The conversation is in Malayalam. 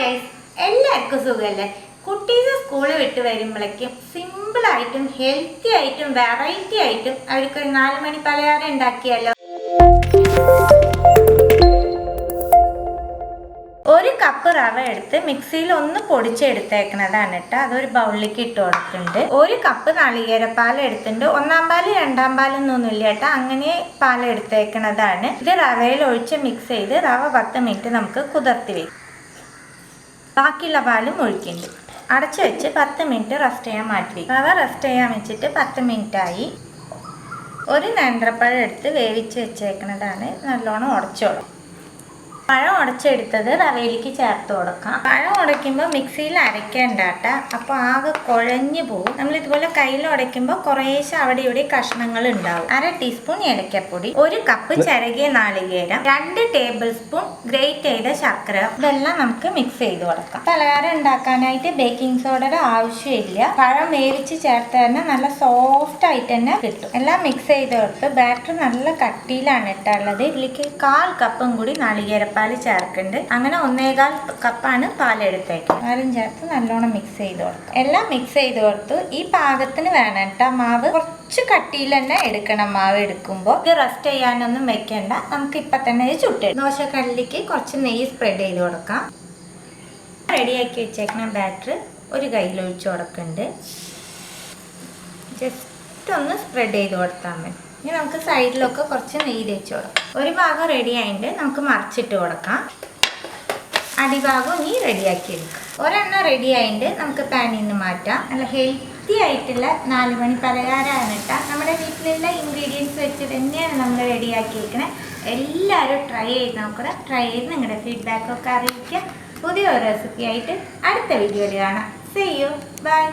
ഗൈസ്, എല്ലാവർക്കും സുഖമല്ലേ? കുട്ടീസ് സ്കൂളിൽ വിട്ട് വരുമ്പോഴേക്കും സിമ്പിളായിട്ടും ഹെൽത്തി ആയിട്ടും വെറൈറ്റി ആയിട്ടും അവർക്കൊരു 4 മണി പലഹാരം ഉണ്ടാക്കിയാലോ. ഒരു കപ്പ് റവ എടുത്ത് മിക്സിയിൽ ഒന്ന് പൊടിച്ചെടുത്തേക്കണതാണ് കേട്ടോ. അതൊരു ബൗളിലേക്ക് ഇട്ട് കൊടുക്കുന്നുണ്ട്. ഒരു കപ്പ് നാളികേരപ്പാൽ എടുത്തിട്ടുണ്ട്. 1-ാം പാല് 2-ാം പാലൊന്നുമില്ല കേട്ടോ, അങ്ങനെ പാൽ എടുത്തേക്കണതാണ്. ഇത് റവയിൽ ഒഴിച്ച് മിക്സ് ചെയ്ത് റവ 10 മിനിറ്റ് നമുക്ക് കുതിർത്തി വയ്ക്കും. ബാക്കിയുള്ള പാലും ഒഴിക്കുന്നുണ്ട്. അടച്ചു വെച്ച് 10 മിനിറ്റ് റെസ്റ്റ് ചെയ്യാൻ മാറ്റി. റവ റെസ്റ്റ് ചെയ്യാൻ വെച്ചിട്ട് 10 മിനിറ്റായി. ഒരു നേന്ത്രപ്പഴം എടുത്ത് വേവിച്ച് വെച്ചേക്കുന്നതാണ്. നല്ലോണം ഉടച്ചോളും. പഴം ഉടച്ചെടുത്തത് റവയിലേക്ക് ചേർത്ത് കൊടുക്കാം. പഴം ഉടയ്ക്കുമ്പോൾ മിക്സിയിൽ അരയ്ക്കേണ്ട കേട്ടോ, അപ്പോൾ ആകെ കുഴഞ്ഞു പോകും. നമ്മളിതുപോലെ കയ്യിൽ ഉടയ്ക്കുമ്പോൾ കുറേശ്ശെ അവിടെ ഇവിടെ കഷ്ണങ്ങൾ ഉണ്ടാവും. 1/2 ടീസ്പൂൺ ഏലക്കപ്പൊടി, 1 കപ്പ് ചിരകിയ നാളികേരം, 2 ടേബിൾ സ്പൂൺ ഗ്രേറ്റ് ചെയ്ത ശർക്കര, ഇതെല്ലാം നമുക്ക് മിക്സ് ചെയ്ത് കൊടുക്കാം. പലഹാരം ഉണ്ടാക്കാനായിട്ട് ബേക്കിംഗ് സോഡയുടെ ആവശ്യമില്ല. പഴം വേവിച്ച് ചേർത്ത് തന്നെ നല്ല സോഫ്റ്റ് ആയിട്ട് തന്നെ കിട്ടും. എല്ലാം മിക്സ് ചെയ്ത് കൊടുത്ത് ബാറ്റർ നല്ല കട്ടിയിലാണ് ഇട്ടുള്ളത്. ഇതിലേക്ക് 1/4 കപ്പും കൂടി നാളികേരം പാല് ചേർക്കുന്നുണ്ട്. അങ്ങനെ 1/4 കപ്പാണ് പാലെടുത്തേക്കുന്നത്. പാലും ചേർത്ത് നല്ലോണം മിക്സ് ചെയ്ത് കൊടുക്കും. എല്ലാം മിക്സ് ചെയ്ത് കൊടുത്തു. ഈ പാകത്തിന് വേണം കേട്ടോ മാവ്. കുറച്ച് കട്ടിയിൽ തന്നെ എടുക്കണം മാവ് എടുക്കുമ്പോൾ. ഇത് റെസ്റ്റ് ചെയ്യാനൊന്നും വെക്കണ്ട, നമുക്ക് ഇപ്പം തന്നെ ചുട്ട് ദോശക്കല്ലിലേക്ക് കുറച്ച് നെയ്യ് സ്പ്രെഡ് ചെയ്ത് കൊടുക്കാം. റെഡിയാക്കി വെച്ചേക്കുന്ന ബാറ്റർ ഒരു കയ്യിൽ ഒഴിച്ച് കൊടുക്കുന്നുണ്ട്. ജസ്റ്റ് ഒന്ന് സ്പ്രെഡ് ചെയ്ത് കൊടുത്താൽ മതി. ഇനി നമുക്ക് സൈഡിലൊക്കെ കുറച്ച് നെയ്യ് തേച്ച് കൊടുക്കാം. ഒരു ഭാഗം റെഡി ആയിട്ട് നമുക്ക് മറിച്ചിട്ട് കൊടുക്കാം. അടിഭാഗം ഇനി റെഡിയാക്കി എടുക്കാം. ഒരെണ്ണം റെഡി ആയിട്ട് നമുക്ക് പാനിൽ നിന്ന് മാറ്റാം. നല്ല ഹെൽത്തി ആയിട്ടുള്ള 4 മണി പലഹാരമാണ് കേട്ടോ. നമ്മുടെ വീട്ടിലുള്ള ഇൻഗ്രീഡിയൻസ് വെച്ച് തന്നെയാണ് നമ്മൾ റെഡിയാക്കിയിരിക്കണേ. എല്ലാവരും ട്രൈ ചെയ്ത് നോക്കണം. ട്രൈ ചെയ്ത് നിങ്ങളുടെ ഫീഡ്ബാക്കൊക്കെ അറിയിക്കുക. പുതിയൊരു റെസിപ്പി ആയിട്ട് അടുത്ത വീഡിയോയിൽ കാണാം. See you. Bye.